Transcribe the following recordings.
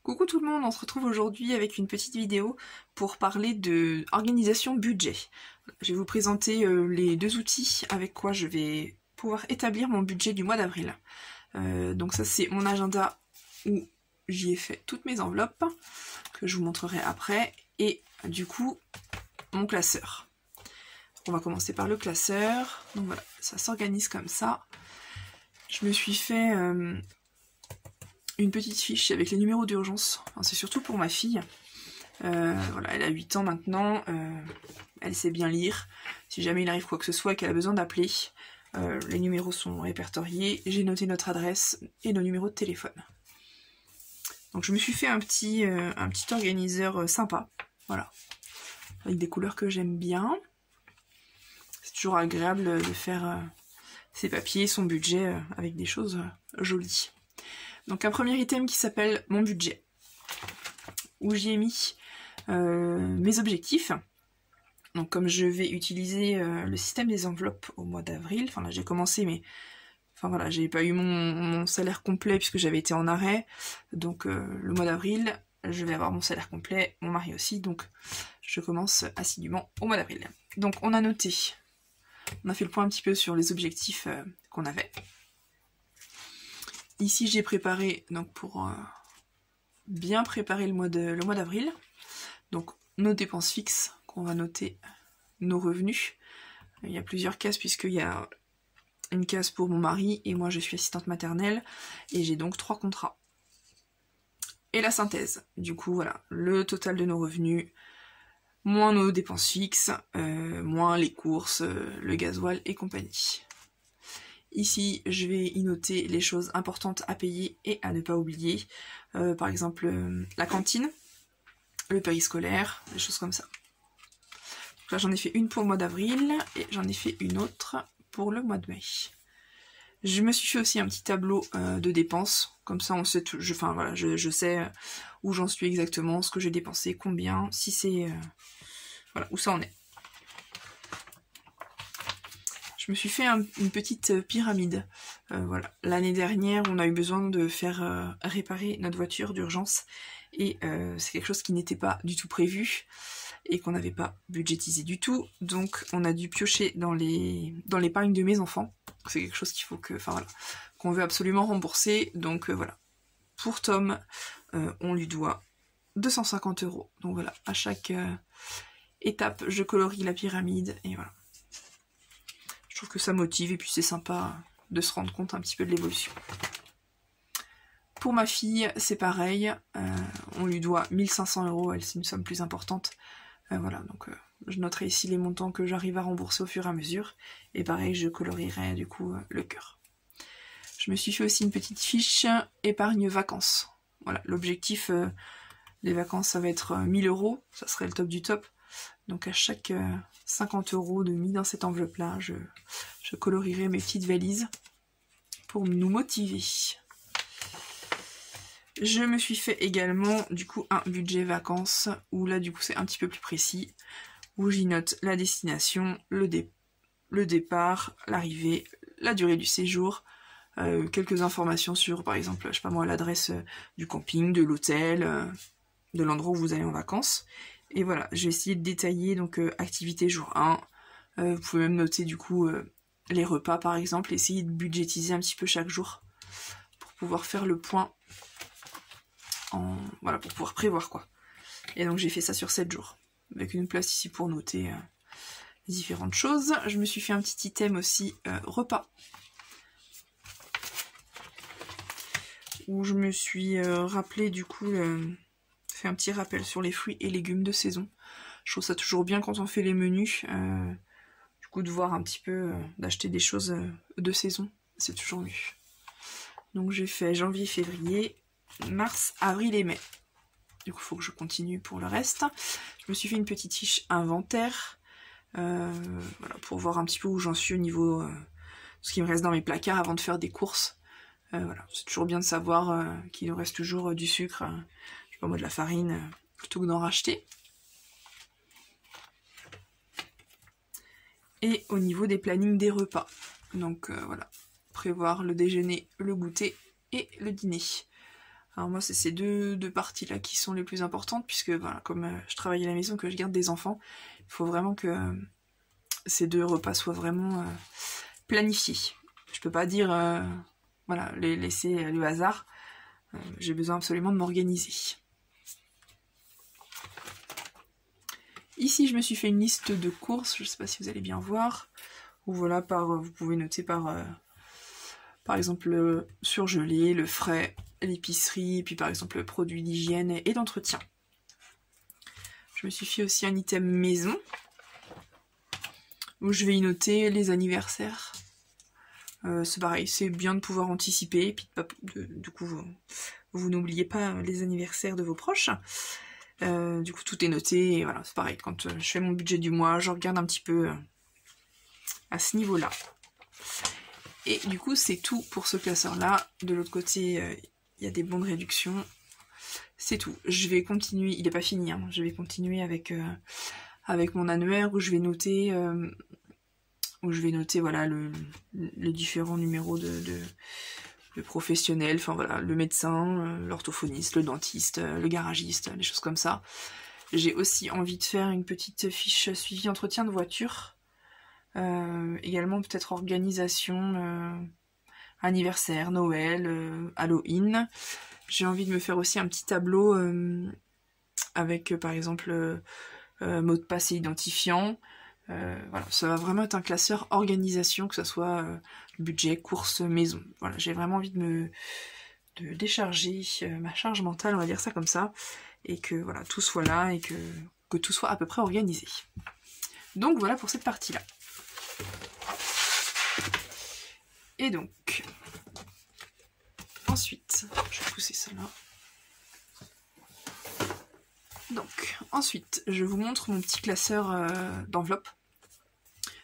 Coucou tout le monde, on se retrouve aujourd'hui avec une petite vidéo pour parler de organisation budget. Je vais vous présenter les deux outils avec quoi je vais pouvoir établir mon budget du mois d'avril. Donc ça c'est mon agenda où j'y ai fait toutes mes enveloppes, que je vous montrerai après, et du coup mon classeur. On va commencer par le classeur. Donc voilà, ça s'organise comme ça. Je me suis fait une petite fiche avec les numéros d'urgence. Enfin, c'est surtout pour ma fille. Voilà, elle a 8 ans maintenant. Elle sait bien lire. Si jamais il arrive quoi que ce soit et qu'elle a besoin d'appeler, les numéros sont répertoriés. J'ai noté notre adresse et nos numéros de téléphone. Donc je me suis fait un petit organiseur sympa. Voilà. Avec des couleurs que j'aime bien. C'est toujours agréable de faire ses papiers, son budget avec des choses jolies. Donc un premier item qui s'appelle mon budget, où j'y ai mis mes objectifs. Donc comme je vais utiliser le système des enveloppes au mois d'avril, enfin là j'ai commencé mais enfin voilà, j'ai pas eu mon salaire complet puisque j'avais été en arrêt, donc le mois d'avril je vais avoir mon salaire complet, mon mari aussi, donc je commence assidûment au mois d'avril. Donc on a noté, on a fait le point un petit peu sur les objectifs qu'on avait. Ici j'ai préparé, donc pour bien préparer le mois d'avril, donc nos dépenses fixes, qu'on va noter nos revenus. Il y a plusieurs cases puisqu'il y a une case pour mon mari et moi je suis assistante maternelle et j'ai donc 3 contrats. Et la synthèse, du coup voilà, le total de nos revenus, moins nos dépenses fixes, moins les courses, le gasoil et compagnie. Ici, je vais y noter les choses importantes à payer et à ne pas oublier. Par exemple, la cantine, le périscolaire, des choses comme ça. Donc là, j'en ai fait une pour le mois d'avril et j'en ai fait une autre pour le mois de mai. Je me suis fait aussi un petit tableau de dépenses. Comme ça, on sait tout, je sais où j'en suis exactement, ce que j'ai dépensé, combien, si c'est... voilà, où ça en est. Je me suis fait une petite pyramide. Voilà. L'année dernière, on a eu besoin de faire réparer notre voiture d'urgence et c'est quelque chose qui n'était pas du tout prévu et qu'on n'avait pas budgétisé du tout. Donc on a dû piocher dans l'épargne de mes enfants. C'est quelque chose qu'il faut que, enfin voilà, qu'on veut absolument rembourser. Donc voilà. Pour Tom, on lui doit 250 €. Donc voilà, à chaque étape, je colorie la pyramide et voilà. Je trouve que ça motive et puis c'est sympa de se rendre compte un petit peu de l'évolution. Pour ma fille, c'est pareil, on lui doit 1500 €, elle c'est une somme plus importante. Voilà, donc je noterai ici les montants que j'arrive à rembourser au fur et à mesure. Et pareil, je colorierai du coup le cœur. Je me suis fait aussi une petite fiche épargne vacances. Voilà, l'objectif des vacances, ça va être 1000 €, ça serait le top du top. Donc à chaque 50 € de mis dans cette enveloppe-là, je colorierai mes petites valises pour nous motiver. Je me suis fait également du coup un budget vacances, où là du coup c'est un petit peu plus précis, où j'y note la destination, le départ, l'arrivée, la durée du séjour, quelques informations sur par exemple, je sais pas moi, l'adresse du camping, de l'hôtel, de l'endroit où vous allez en vacances. Et voilà, j'ai essayé de détailler donc activité jour 1. Vous pouvez même noter du coup les repas par exemple, essayer de budgétiser un petit peu chaque jour pour pouvoir faire le point, voilà, pour pouvoir prévoir quoi. Et donc j'ai fait ça sur 7 jours, avec une place ici pour noter les différentes choses. Je me suis fait un petit item aussi repas, où je me suis rappelé du coup... fait un petit rappel sur les fruits et légumes de saison. Je trouve ça toujours bien quand on fait les menus, du coup de voir un petit peu, d'acheter des choses de saison, c'est toujours mieux. Donc j'ai fait janvier, février, mars, avril et mai. Du coup il faut que je continue pour le reste. Je me suis fait une petite fiche inventaire, voilà, pour voir un petit peu où j'en suis au niveau de ce qui me reste dans mes placards avant de faire des courses. Voilà, c'est toujours bien de savoir qu'il nous reste toujours du sucre, pas moi de la farine, plutôt que d'en racheter. Et au niveau des plannings des repas, donc voilà, prévoir le déjeuner, le goûter et le dîner. Alors moi c'est ces deux parties-là qui sont les plus importantes, puisque voilà, comme je travaille à la maison, que je garde des enfants, il faut vraiment que ces 2 repas soient vraiment planifiés. Je peux pas dire, voilà, les laisser le hasard. J'ai besoin absolument de m'organiser. Ici je me suis fait une liste de courses, je sais pas si vous allez bien voir, ou voilà, vous pouvez noter par exemple le surgelé, le frais, l'épicerie, puis par exemple le produit d'hygiène et d'entretien. Je me suis fait aussi un item maison, où je vais y noter les anniversaires. C'est pareil, c'est bien de pouvoir anticiper, et puis du coup vous n'oubliez pas les anniversaires de vos proches. Du coup tout est noté, et voilà, c'est pareil, quand je fais mon budget du mois, je regarde un petit peu à ce niveau-là. Et du coup c'est tout pour ce classeur-là. De l'autre côté, il y a des bons de réduction. C'est tout. Je vais continuer, il n'est pas fini, hein. Je vais continuer avec mon annuaire où je vais noter voilà les différents numéros de professionnels, enfin voilà, le médecin, l'orthophoniste, le dentiste, le garagiste, des choses comme ça. J'ai aussi envie de faire une petite fiche suivi entretien de voiture. Également peut-être organisation, anniversaire, Noël, Halloween. J'ai envie de me faire aussi un petit tableau avec par exemple mot de passe et identifiant. Voilà, ça va vraiment être un classeur organisation, que ce soit budget, course, maison. Voilà, j'ai vraiment envie de décharger ma charge mentale, on va dire ça comme ça, et que voilà, tout soit là et que tout soit à peu près organisé. Donc voilà pour cette partie-là. Et donc, ensuite, je vais pousser ça là. Donc, ensuite, je vous montre mon petit classeur d'enveloppe.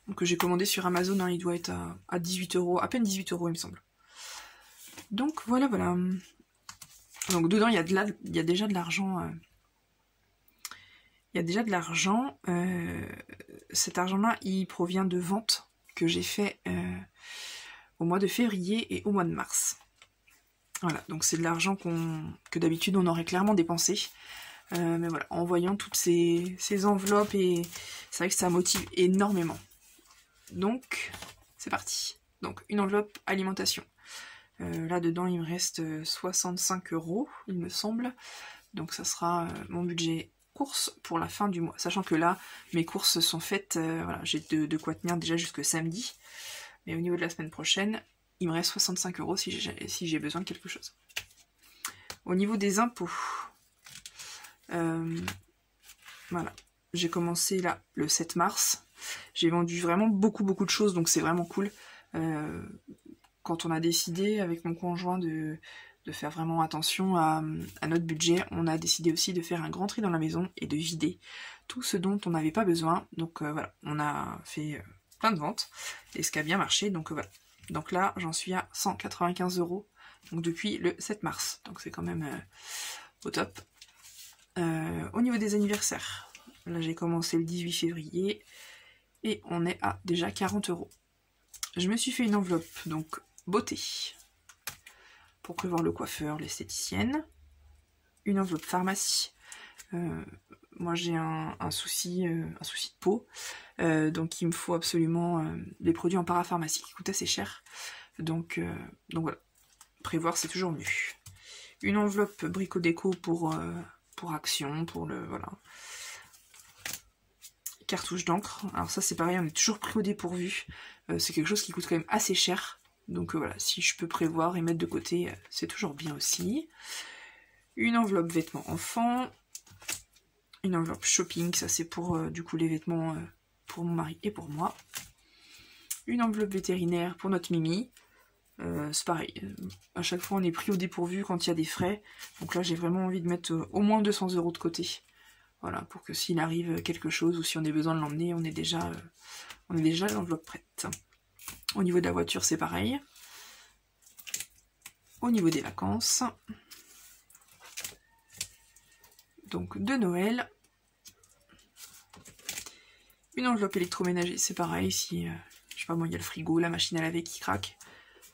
Donc, que j'ai commandé sur Amazon, hein, il doit être à 18 €, à peine 18 € il me semble. Donc voilà, voilà. Donc dedans, il y a déjà de l'argent. Il y a déjà de l'argent. Cet argent-là, il provient de ventes que j'ai fait au mois de février et au mois de mars. Voilà, donc c'est de l'argent que d'habitude on aurait clairement dépensé. Mais voilà, en voyant toutes ces enveloppes, et c'est vrai que ça motive énormément. Donc, c'est parti. Donc, une enveloppe alimentation. Là-dedans, il me reste 65 €, il me semble. Donc, ça sera mon budget courses pour la fin du mois. Sachant que là, mes courses sont faites, voilà, j'ai de quoi tenir déjà jusque samedi. Mais au niveau de la semaine prochaine, il me reste 65 € si j'ai besoin de quelque chose. Au niveau des impôts, voilà, j'ai commencé là le 7 mars. J'ai vendu vraiment beaucoup de choses, donc c'est vraiment cool. Quand on a décidé avec mon conjoint de faire vraiment attention à notre budget, on a décidé aussi de faire un grand tri dans la maison et de vider tout ce dont on n'avait pas besoin. Donc voilà, on a fait plein de ventes et ce qui a bien marché. Donc voilà. Donc là, j'en suis à 195 €. Donc depuis le 7 mars. Donc c'est quand même au top. Au niveau des anniversaires, là j'ai commencé le 18 février et on est à déjà 40 €. Je me suis fait une enveloppe, donc beauté, pour prévoir le coiffeur, l'esthéticienne. Une enveloppe pharmacie. Moi j'ai un souci de peau, donc il me faut absolument des produits en parapharmacie qui coûtent assez cher. Donc voilà, prévoir c'est toujours mieux. Une enveloppe brico-déco pour Action, pour le... voilà. Cartouche d'encre. Alors ça c'est pareil, on est toujours pris au dépourvu. C'est quelque chose qui coûte quand même assez cher. Donc voilà, si je peux prévoir et mettre de côté, c'est toujours bien aussi. Une enveloppe vêtements enfants. Une enveloppe shopping, ça c'est pour du coup les vêtements pour mon mari et pour moi. Une enveloppe vétérinaire pour notre Mimi. C'est pareil, à chaque fois on est pris au dépourvu quand il y a des frais. Donc là j'ai vraiment envie de mettre au moins 200 € de côté. Voilà, pour que s'il arrive quelque chose ou si on a besoin de l'emmener, on est déjà l'enveloppe prête. Au niveau de la voiture, c'est pareil. Au niveau des vacances, donc de Noël, une enveloppe électroménager, c'est pareil. Si, je sais pas moi, il y a le frigo, la machine à laver qui craque,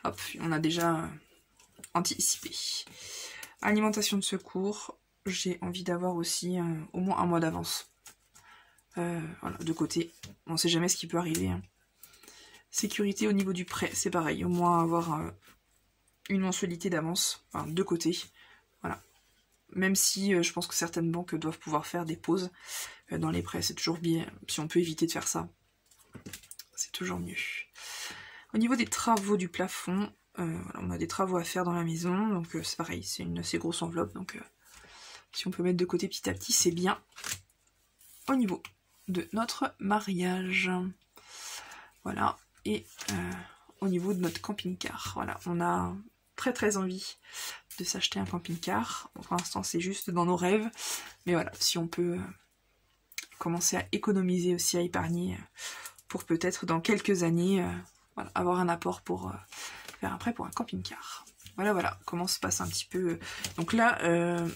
hop, on a déjà anticipé. Alimentation de secours, j'ai envie d'avoir aussi au moins un mois d'avance. Voilà, de côté. On sait jamais ce qui peut arriver. Hein. Sécurité au niveau du prêt, c'est pareil. Au moins avoir une mensualité d'avance, enfin de côté. Voilà. Même si je pense que certaines banques doivent pouvoir faire des pauses dans les prêts, c'est toujours bien. Si on peut éviter de faire ça, c'est toujours mieux. Au niveau des travaux du plafond, voilà, on a des travaux à faire dans la maison, donc c'est pareil, c'est une assez grosse enveloppe, donc si on peut mettre de côté petit à petit, c'est bien. Au niveau de notre mariage, voilà, et au niveau de notre camping-car, voilà, on a très envie de s'acheter un camping-car. Pour l'instant, c'est juste dans nos rêves, mais voilà, si on peut commencer à économiser aussi, à épargner, pour peut-être dans quelques années, voilà, avoir un apport pour faire un prêt pour un camping-car. Voilà, comment se passe un petit peu. Donc là,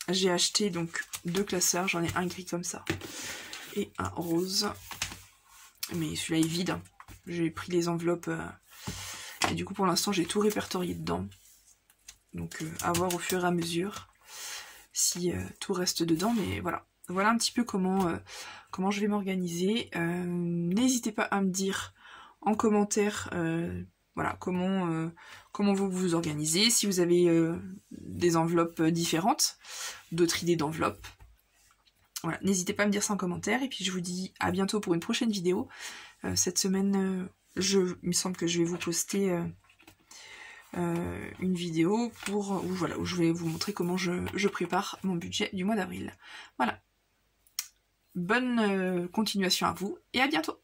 j'ai acheté donc 2 classeurs, j'en ai un gris comme ça, et un rose. Mais celui-là est vide, hein. J'ai pris les enveloppes, et du coup pour l'instant j'ai tout répertorié dedans. Donc à voir au fur et à mesure si tout reste dedans, mais voilà. Voilà un petit peu comment je vais m'organiser. N'hésitez pas à me dire en commentaire voilà, comment vous vous organisez, si vous avez des enveloppes différentes, d'autres idées d'enveloppes. Voilà, n'hésitez pas à me dire ça en commentaire, et puis je vous dis à bientôt pour une prochaine vidéo. Cette semaine, il me semble que je vais vous poster une vidéo où je vais vous montrer comment je prépare mon budget du mois d'avril. Voilà. Bonne continuation à vous, et à bientôt!